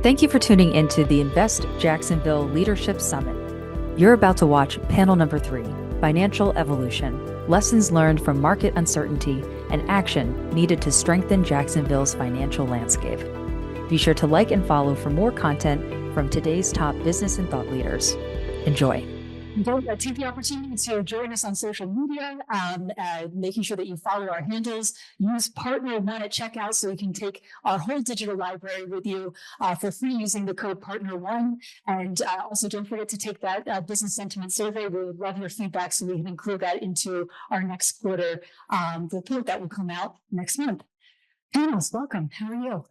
Thank you for tuning into the Invest Jacksonville Leadership Summit. You're about to watch panel number 3, Financial Evolution, Lessons Learned from Market Uncertainty and Action Needed to Strengthen Jacksonville's Financial Landscape. Be sure to like and follow for more content from today's top business and thought leaders. Enjoy. Take the opportunity to join us on social media, making sure that you follow our handles. Use Partner One at checkout so you can take our whole digital library with you for free using the code Partner One. And also don't forget to take that business sentiment survey. We would love your feedback so we can include that into our next quarter report that will come out next month. Panelists, welcome. How are you?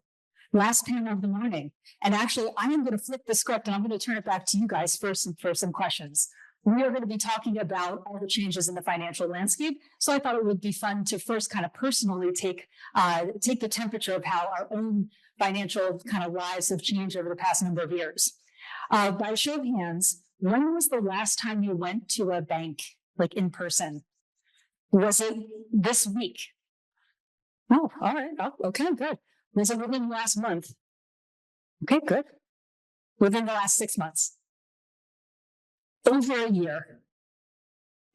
Last panel of the morning. And actually, I am going to flip the script and I'm going to turn it back to you guys first for some questions. We are going to be talking about all the changes in the financial landscape. So I thought it would be fun to first kind of personally take the temperature of how our own financial kind of lives have changed over the past number of years. By show of hands, when was the last time you went to a bank, like in person? Was it this week? Oh, all right. Oh, okay, good. Was it within the last month? Okay, good. Within the last 6 months? Over a year.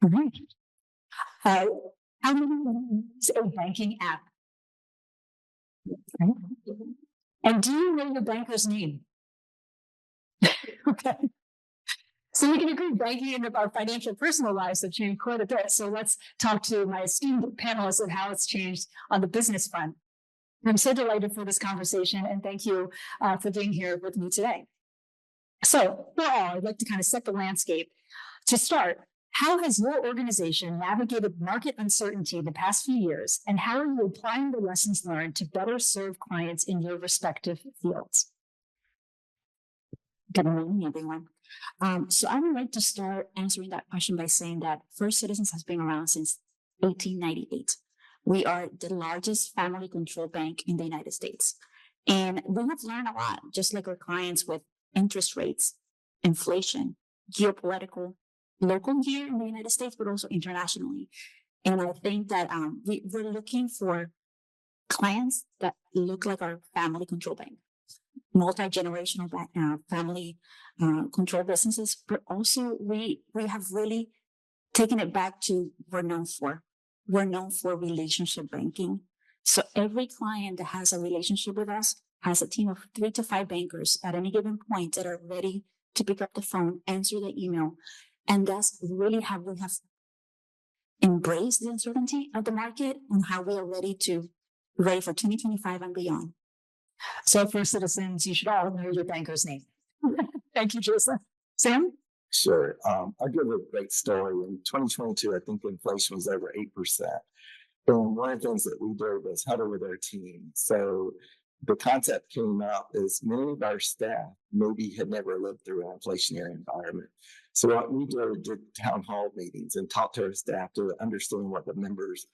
All right. How many use a banking app? Okay. And do you know your banker's name? Okay. So we can agree banking and our financial personal lives have changed quite a bit. So let's talk to my esteemed panelists of how it's changed on the business front. I'm so delighted for this conversation and thank you for being here with me today. So, I'd like to kind of set the landscape. To start, how has your organization navigated market uncertainty the past few years, and how are you applying the lessons learned to better serve clients in your respective fields? Good morning, everyone. So I would like to start answering that question by saying that First Citizens has been around since 1898. We are the largest family-controlled bank in the United States. And we have learned a lot, just like our clients, with interest rates, inflation, geopolitical, local here in the United States, but also internationally. And I think that we're looking for clients that look like our family-controlled bank, multi-generational family controlled businesses, but also we have really taken it back to we're known for relationship banking. So every client that has a relationship with us has a team of 3 to 5 bankers at any given point that are ready to pick up the phone, answer the email. And that's really how we have embraced the uncertainty of the market and how we are ready for 2025 and beyond. So for Citizens, you should all know your banker's name. Thank you, Jason. Sam? Sure. I'll give a great story. In 2022, I think inflation was over 8%. And one of the things that we did was huddle with our team. So the concept came out is many of our staff maybe had never lived through an inflationary environment. So what we did town hall meetings and talked to our staff to understand what the members'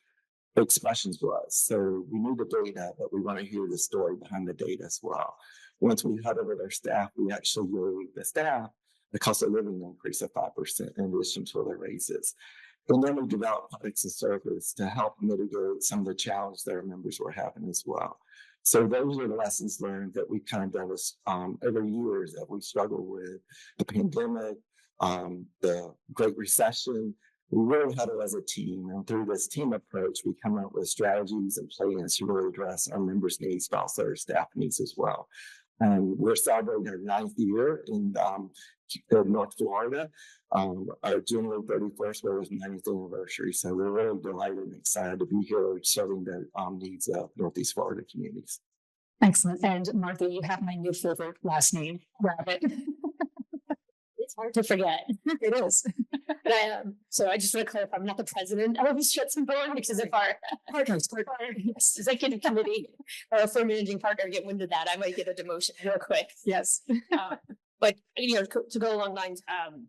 expressions was. So we knew the data, but we want to hear the story behind the data as well. Once we huddled with our staff, we actually gave the staff the cost of living increase of 5% in addition to their raises. And then we developed products and services to help mitigate some of the challenges that our members were having as well. So those are the lessons learned that we kind of done over years that we struggled with the pandemic, the Great Recession. We really huddle as a team, and through this team approach, we come up with strategies and plans to really address our members' needs, but also our staff needs as well. We're celebrating our 9th year in North Florida. Our January 31st was 90th anniversary. So we're really delighted and excited to be here serving the needs of Northeast Florida communities. Excellent. And Martha, you have my new favorite last name, Rabbit. It's hard to forget. It is. And so I just want to clarify, I'm not the president of Jacksonville, because if our partners, yes, executive committee or a firm managing partner get wind of that, I might get a demotion real quick. Yes. But, to go along lines,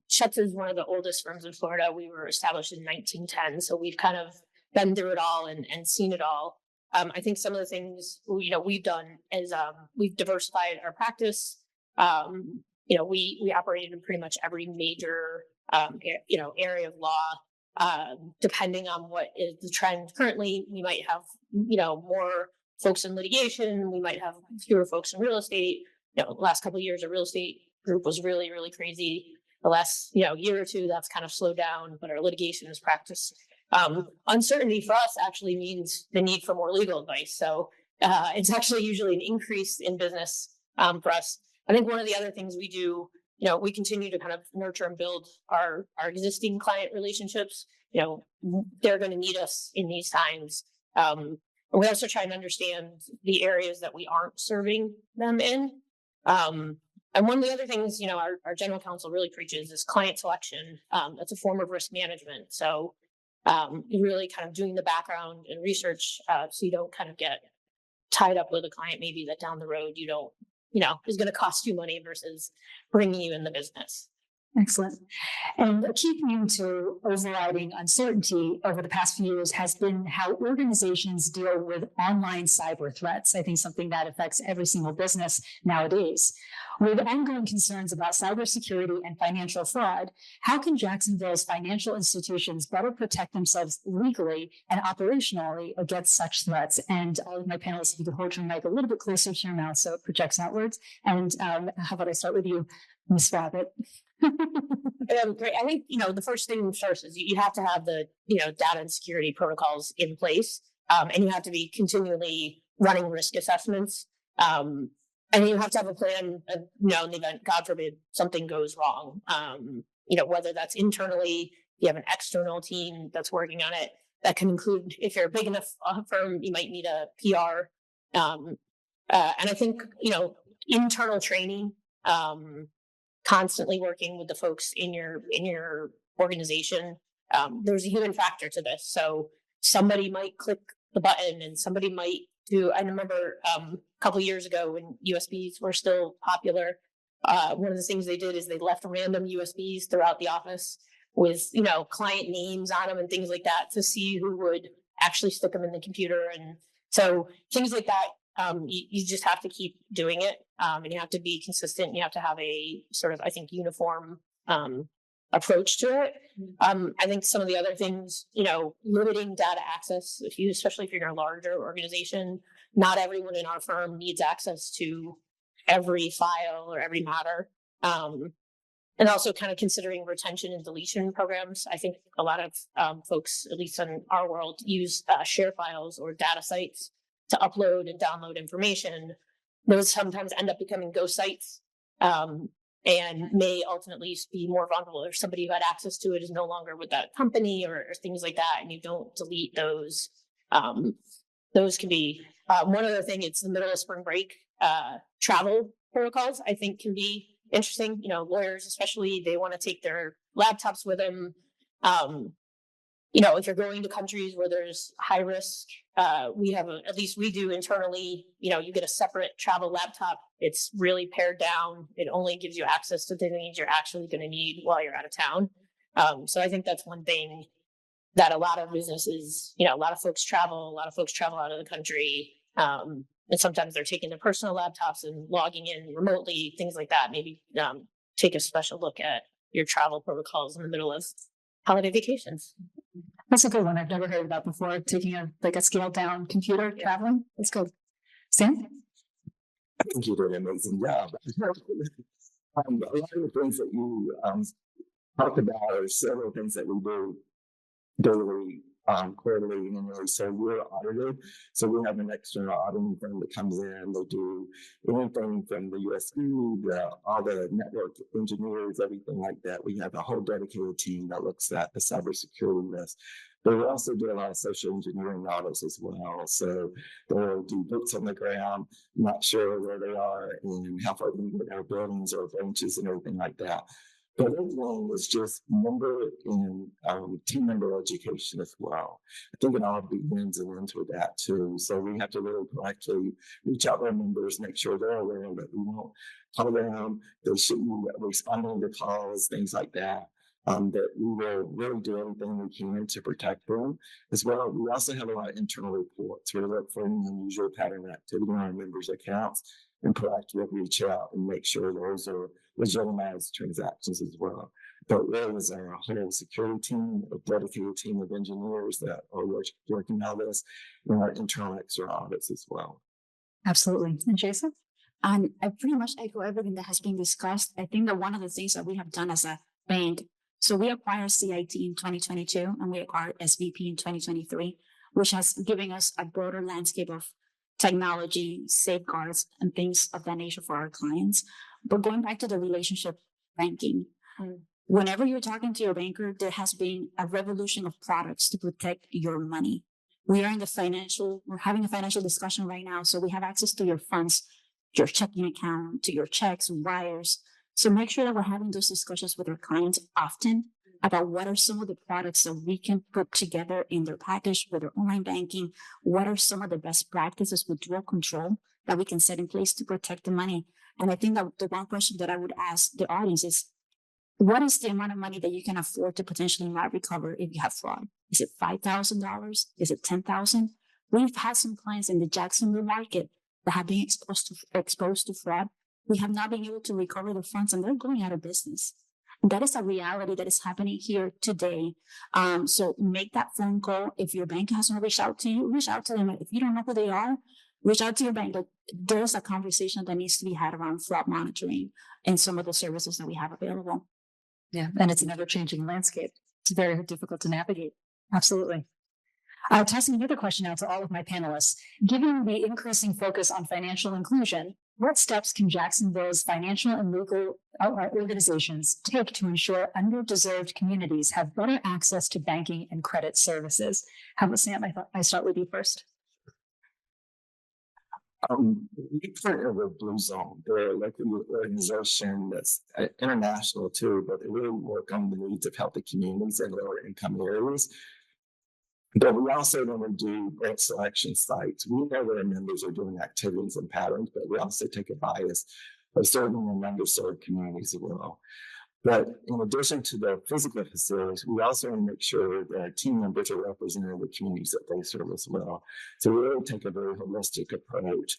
Schutz is one of the oldest firms in Florida. We were established in 1910. So we've kind of been through it all and seen it all. I think some of the things, we've done is we've diversified our practice. We operated in pretty much every major, area of law. Depending on what is the trend currently, we might have, more folks in litigation. We might have fewer folks in real estate. last couple of years, the real estate group was really, really crazy. The last, year or two, that's kind of slowed down, but our litigation is practiced. Uncertainty for us actually means the need for more legal advice. So it's actually usually an increase in business for us. I think one of the other things we do, we continue to kind of nurture and build our existing client relationships. They're going to need us in these times. And we also try and understand the areas that we aren't serving them in. And one of the other things, our general counsel really preaches is client selection. That's a form of risk management. So really kind of doing the background and research so you don't kind of get tied up with a client maybe that down the road you don't, is going to cost you money versus bringing you in the business. Excellent. And a key theme to overriding uncertainty over the past few years has been how organizations deal with online cyber threats. I think something that affects every single business nowadays. With ongoing concerns about cybersecurity and financial fraud, how can Jacksonville's financial institutions better protect themselves legally and operationally against such threats? And all of my panelists, if you could hold your mic a little bit closer to your mouth so it projects outwards. And how about I start with you, Ms. Rabbit? Great. I think, the first thing first is you have to have the, data and security protocols in place. And you have to be continually running risk assessments. And you have to have a plan, in the event, God forbid, something goes wrong. Whether that's internally, you have an external team that's working on it. That can include, if you're a big enough firm, you might need a PR. And I think, internal training, constantly working with the folks in your organization. There's a human factor to this. So somebody might click the button and somebody might I remember a couple of years ago when USBs were still popular, one of the things they did is they left random USBs throughout the office with, client names on them and things like that to see who would actually stick them in the computer. And so things like that, you just have to keep doing it. And you have to be consistent. You have to have a sort of, I think, uniform approach to it. I think some of the other things, limiting data access, especially if you're in a larger organization, not everyone in our firm needs access to every file or every matter. And also kind of considering retention and deletion programs. I think a lot of folks, at least in our world, use share files or data sites to upload and download information. Those sometimes end up becoming ghost sites. And may ultimately be more vulnerable if somebody who had access to it is no longer with that company or things like that, and you don't delete those. Those can be one other thing. It's the middle of spring break. Travel protocols, I think, can be interesting. Lawyers especially, they want to take their laptops with them. If you're going to countries where there's high risk, we have at least we do internally, you get a separate travel laptop. It's really pared down. It only gives you access to things you're actually going to need while you're out of town. So I think that's one thing that a lot of businesses, a lot of folks travel out of the country. And sometimes they're taking their personal laptops and logging in remotely, things like that. Maybe take a special look at your travel protocols in the middle of holiday vacations. That's a good one. I've never heard of that before. Taking a scaled down computer traveling. That's good. Sam? I think you did an amazing job. A lot of the things that you talked about are several things that we do daily, quarterly, and annually. So we're audited. So we have an external auditing firm that comes in. They do anything from the USB, all the network engineers, everything like that. We have a whole dedicated team that looks at the cybersecurity risk. But we also do a lot of social engineering audits as well. So they'll do boots on the ground, not sure where they are and how far they get our buildings or branches and everything like that. But everyone was just member and team member education as well. I think it all begins and ends with that too. So we have to really proactively reach out to our members, make sure they're aware that we won't call them, they shouldn't be responding to calls, things like that. That we will really do everything we can to protect them as well. We also have a lot of internal reports. We look for any unusual pattern of activity on our members' accounts and proactively reach out and make sure those are legitimized transactions as well. But really is our whole security team, a dedicated team of engineers that are working on this, and our internal external audits as well. Absolutely. And Jason? And I pretty much echo everything that has been discussed. I think that one of the things that we have done as a bank, so we acquired CIT in 2022 and we acquired SVP in 2023, which has given us a broader landscape of technology, safeguards, and things of that nature for our clients. But going back to the relationship banking, whenever you're talking to your banker, there has been a revolution of products to protect your money. We're having a financial discussion right now. So we have access to your funds, your checking account, to your checks, wires. So make sure that we're having those discussions with our clients often about what are some of the products that we can put together in their package with their online banking. What are some of the best practices with dual control that we can set in place to protect the money? And I think that the one question that I would ask the audience is, what is the amount of money that you can afford to potentially not recover if you have fraud? Is it $5,000? Is it $10,000? We've had some clients in the Jacksonville market that have been exposed to fraud. We have not been able to recover the funds and they're going out of business. And that is a reality that is happening here today. So make that phone call. If your bank hasn't reached out to you, reach out to them. If you don't know who they are, reach out to your bank. But there's a conversation that needs to be had around fraud monitoring and some of the services that we have available. Yeah, and it's an ever-changing landscape. It's very difficult to navigate. Absolutely. Tossing another question out to all of my panelists. Given the increasing focus on financial inclusion, what steps can Jacksonville's financial and legal organizations take to ensure underdeserved communities have better access to banking and credit services? How about Sam? I start with you first. We partner with Blue Zone. They're a local organization that's international too, but they really work on the needs of healthy communities in lower income areas. But we also want to do branch selection sites. We know where members are doing activities and patterns, but we also take a bias of serving in underserved communities as well. But in addition to the physical facilities, we also want to make sure that our team members are representing the communities that they serve as well. So we really take a very holistic approach.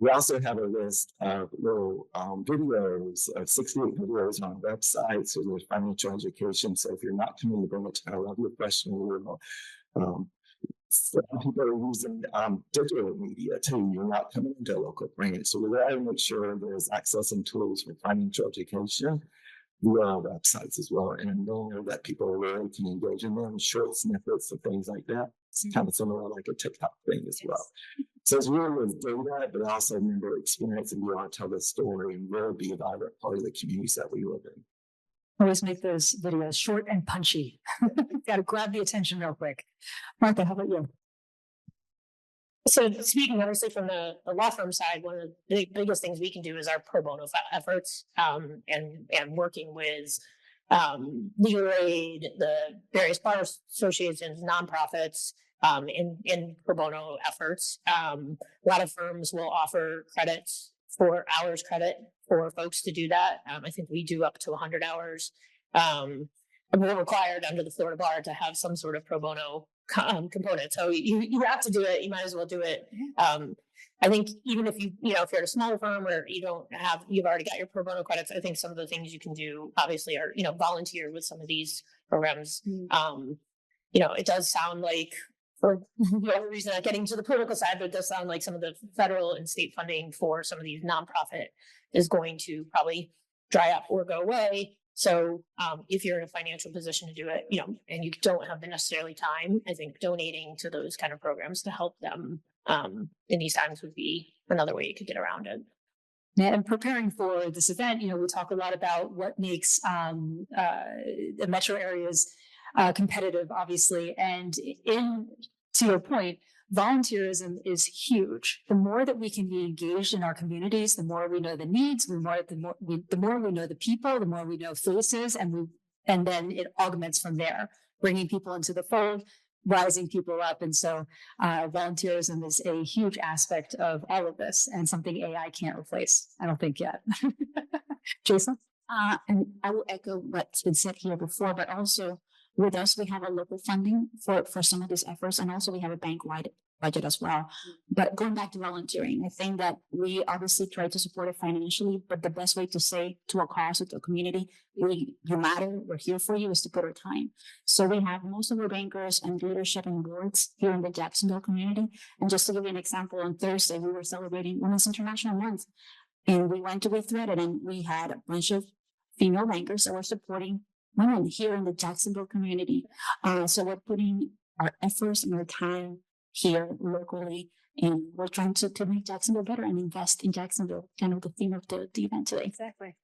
We also have a list of little videos, 68 videos on our website. So there's financial education. So if you're not coming to branch, I love your question. Some people are using digital media too. You're not coming into a local branch. So we want to make sure there's access and tools for financial education via our websites as well. And I know that people really can engage in them, short snippets of things like that. It's kind of similar like a TikTok thing as well. So it's really with data, but also member experience and be able to tell the story and really be a vibrant part of the communities that we live in. Always make those videos short and punchy. Got to grab the attention real quick. Martha, how about you? So speaking obviously from the law firm side, one of the biggest things we can do is our pro bono efforts and working with legal aid, the various bar associations, nonprofits in pro bono efforts. A lot of firms will offer credits for hours credit for folks to do that. I think we do up to 100 hours. And we're required under the Florida bar to have some sort of pro bono component. So you have to do it. You might as well do it. I think even if if you're at a smaller firm where you've already got your pro bono credits, I think some of the things you can do obviously are, volunteer with some of these programs. It does sound like, for whatever reason, not getting to the political side, but it does sound like some of the federal and state funding for some of these nonprofit is going to probably dry up or go away. So if you're in a financial position to do it, and you don't have the necessarily time, I think donating to those kind of programs to help them in these times would be another way you could get around it. Yeah, and preparing for this event, we talk a lot about what makes the metro areas competitive, obviously. And to your point, volunteerism is huge. The more that we can be engaged in our communities, the more we know the needs, the more we know the people, the more we know faces, and then it augments from there, bringing people into the fold, rising people up. And so volunteerism is a huge aspect of all of this and something AI can't replace, I don't think yet. Jason? And I will echo what's been said here before, but also with us, we have a local funding for some of these efforts, and also we have a bank-wide budget as well. But going back to volunteering, I think that we obviously try to support it financially, but the best way to say to a cause or to a community, you matter, we're here for you, is to put our time. So we have most of our bankers and leadership and boards here in the Jacksonville community. And just to give you an example, on Thursday, we were celebrating Women's International Month. And we went to be threaded, and we had a bunch of female bankers that were supporting women here in the Jacksonville community. So we're putting our efforts and our time here locally, and we're trying to make Jacksonville better and invest in Jacksonville, kind of the theme of the event today. Exactly.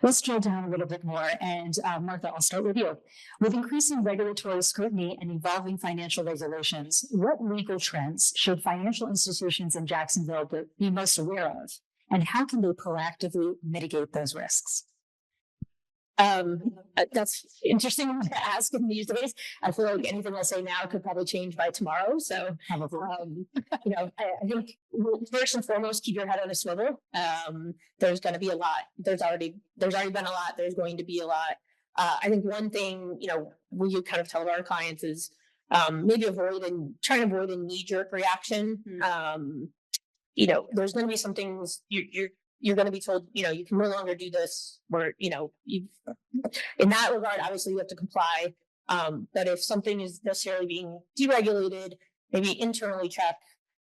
Let's drill down a little bit more. And Martha, I'll start with you. With increasing regulatory scrutiny and evolving financial regulations, what legal trends should financial institutions in Jacksonville be most aware of? And how can they proactively mitigate those risks? That's interesting to ask in these days. I feel like anything I say now could probably change by tomorrow. So, I think first and foremost, keep your head on a swivel. There's going to be a lot. There's already been a lot. There's going to be a lot. I think one thing, we kind of tell our clients is maybe try to avoid a knee-jerk reaction. There's going to be some things you're going to be told, you can no longer do this, or, in that regard, obviously you have to comply. But if something is necessarily being deregulated, maybe internally check,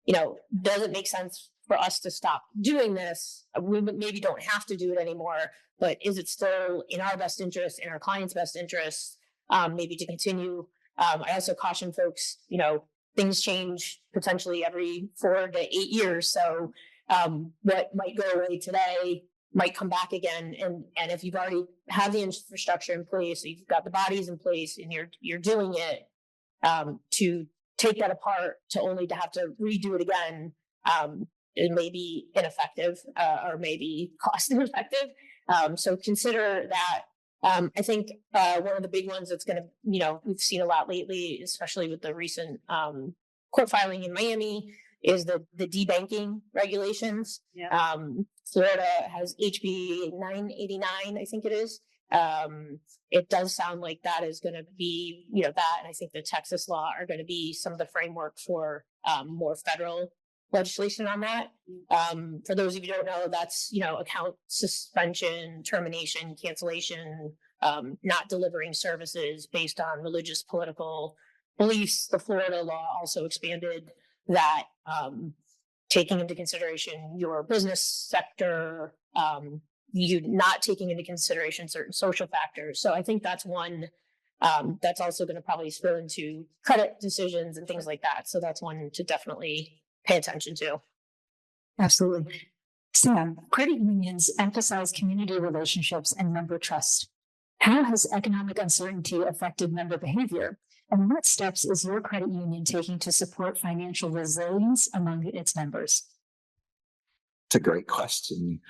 does it make sense for us to stop doing this? We maybe don't have to do it anymore, but is it still in our best interest, in our client's best interest, maybe to continue? I also caution folks, things change potentially every 4 to 8 years. So what might go away today might come back again. And if you've already have the infrastructure in place, you've got the bodies in place, and you're doing it, to take that apart to only to have to redo it again, it may be ineffective, or maybe cost ineffective. So consider that. I think one of the big ones that's going to, we've seen a lot lately, especially with the recent court filing in Miami, is the debanking regulations. Yeah. Florida has HB 989, I think it is. It does sound like that is going to be, that, and I think the Texas law are going to be some of the framework for more federal legislation on that. For those of you who don't know, that's, account suspension, termination, cancellation, not delivering services based on religious, political beliefs. The Florida law also expanded that, taking into consideration your business sector, you not taking into consideration certain social factors. So I think that's one that's also going to probably spill into credit decisions and things like that. So that's one to definitely pay attention to. Absolutely. Sam, credit unions emphasize community relationships and member trust. How has economic uncertainty affected member behavior? And what steps is your credit union taking to support financial resilience among its members? It's a great question.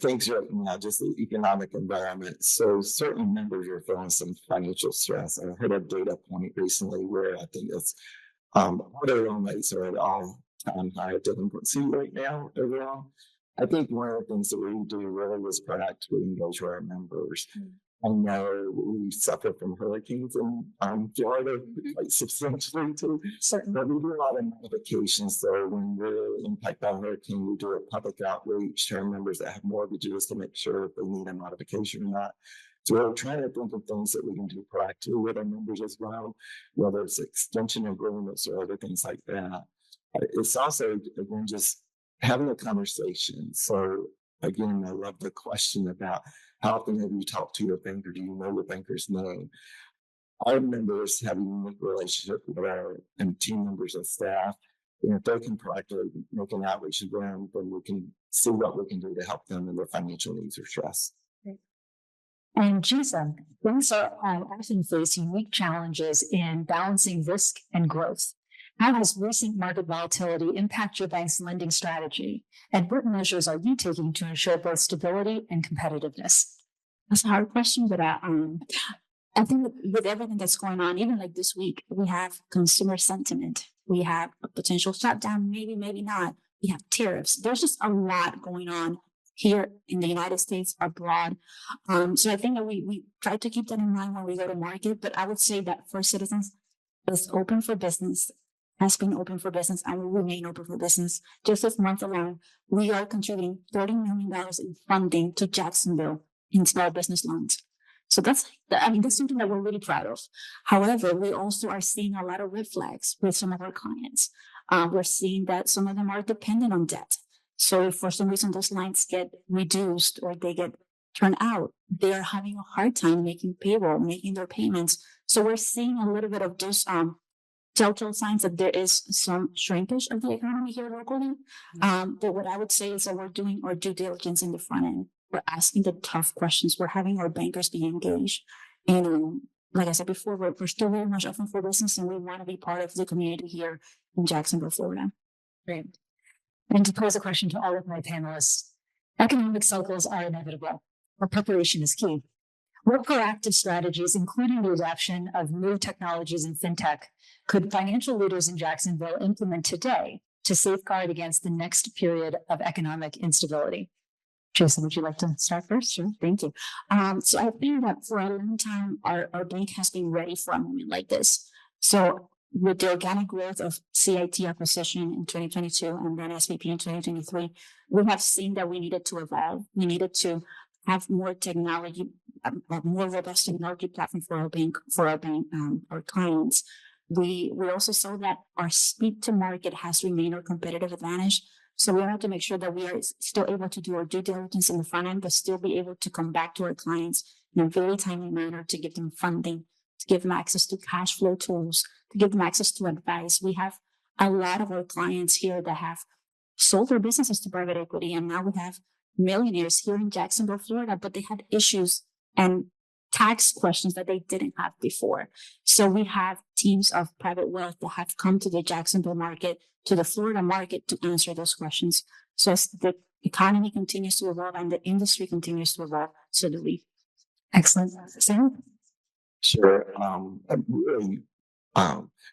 Things right now, just the economic environment. So certain members are feeling some financial stress. I heard a data point recently where I think it's auto loan rates are at all-time high delinquency right now overall. I think one of the things that we do really is proactively engage with our members. I know we suffer from hurricanes in Florida quite substantially too. Certainly. But we do a lot of notifications. So when we're impacted by a hurricane, we do a public outreach to our members that have mortgages to make sure if they need a modification or not. So we're trying to think of things that we can do proactively with our members as well, whether it's extension agreements or other things like that. It's also, again, just having a conversation. So again, I love the question about how often have you talked to your banker? Do you know your banker's name? Our members have a unique relationship with our team members and staff. And if they can proactively make an outreach to them, then we can see what we can do to help them in their financial needs or stress. And Jason, banks are often face unique challenges in balancing risk and growth. How has recent market volatility impacted your bank's lending strategy? And what measures are you taking to ensure both stability and competitiveness? That's a hard question, but I think with everything that's going on, even like this week, we have consumer sentiment. We have a potential shutdown, maybe not. We have tariffs. There's just a lot going on here in the United States, abroad. So I think that we try to keep that in mind when we go to market. But I would say that First Citizens is open for business, has been open for business, and will remain open for business. Just this month alone, we are contributing $30 million in funding to Jacksonville in small business loans. So that's something that we're really proud of. However, we also are seeing a lot of red flags with some of our clients. We're seeing that some of them are dependent on debt. So if for some reason those lines get reduced or they get turned out, they're having a hard time making payroll, making their payments. So we're seeing a little bit of those telltale signs that there is some shrinkage of the economy here locally. But what I would say is that we're doing our due diligence in the front end. We're asking the tough questions. We're having our bankers be engaged. And like I said before, we're still very much open for business, and we want to be part of the community here in Jacksonville, Florida. Great. And to pose a question to all of my panelists, economic cycles are inevitable, but preparation is key. What proactive strategies, including the adoption of new technologies in fintech, could financial leaders in Jacksonville implement today to safeguard against the next period of economic instability? Jason, would you like to start first? Sure, thank you. So I think that for a long time, our bank has been ready for a moment like this. So with the organic growth of CIT acquisition in 2022 and then SVP in 2023, we have seen that we needed to evolve. We needed to have more technology, a more robust technology platform for our clients. We also saw that our speed to market has remained our competitive advantage. So we have to make sure that we are still able to do our due diligence in the front end, but still be able to come back to our clients in a very timely manner to give them funding, to give them access to cash flow tools, to give them access to advice. We have a lot of our clients here that have sold their businesses to private equity, and now we have millionaires here in Jacksonville, Florida, but they had issues and tax questions that they didn't have before. So we have teams of private wealth that have come to the Jacksonville market, to the Florida market to answer those questions. So as the economy continues to evolve and the industry continues to evolve, so do we. Excellent. Sam? Sure. I'm really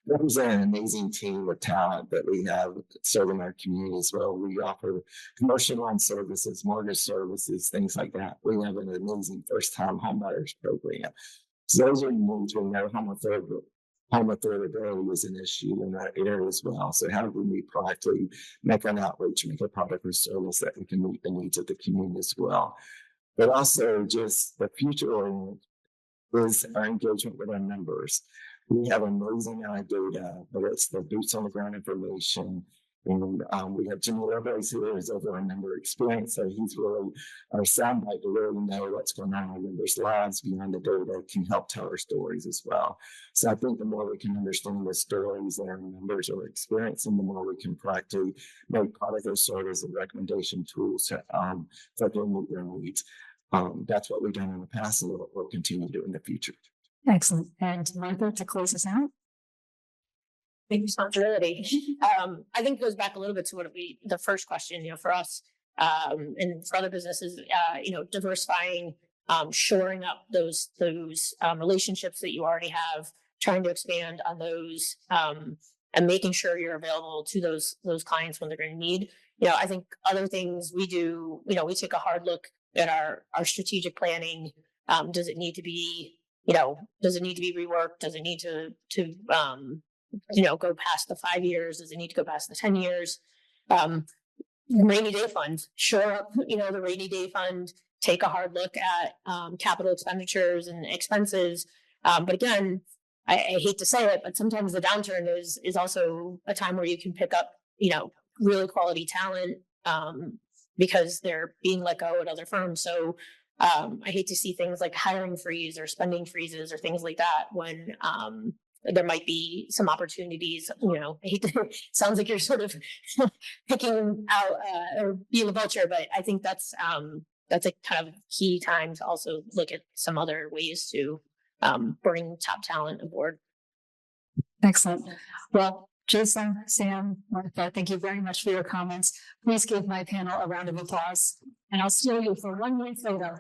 represent an amazing team of talent that we have serving our community as well. We offer commercial loan services, mortgage services, things like that. We have an amazing first-time homebuyers program. So those are needs. We know home affordability is an issue in that area as well. So how do we proactively make an outreach, make a product or service that we can meet the needs of the community as well? But also just the future is our engagement with our members. We have amazing data, but it's the boots on the ground information. And we have Jimmy Lovelace who is over a member experience. So he's really our soundbite to really know what's going on in members' lives beyond the data, can help tell our stories as well. So I think the more we can understand the stories that our members are experiencing, the more we can practically make product or service and recommendation tools to meet their needs. That's what we've done in the past and what we'll continue to do in the future. Excellent. And Martha, to close us out. Big responsibility. I think it goes back a little bit to the first question, for us, and for other businesses, diversifying, shoring up those relationships that you already have, trying to expand on those, and making sure you're available to those clients when they're going to need. I think other things we do, we take a hard look at our strategic planning. Does it need to be reworked? Does it need to go past the 5 years? Does it need to go past the 10 years? Rainy day fund, shore up, the rainy day fund, take a hard look at capital expenditures and expenses. But again, I hate to say it, but sometimes the downturn is also a time where you can pick up, really quality talent because they're being let go at other firms. So I hate to see things like hiring freeze or spending freezes or things like that when there might be some opportunities. I hate to, sounds like you're sort of picking out or being a vulture, but I think that's a kind of key time to also look at some other ways to bring top talent aboard. Excellent. Well, Jason, Sam, Martha, thank you very much for your comments. Please give my panel a round of applause. And I'll steal you for one more photo.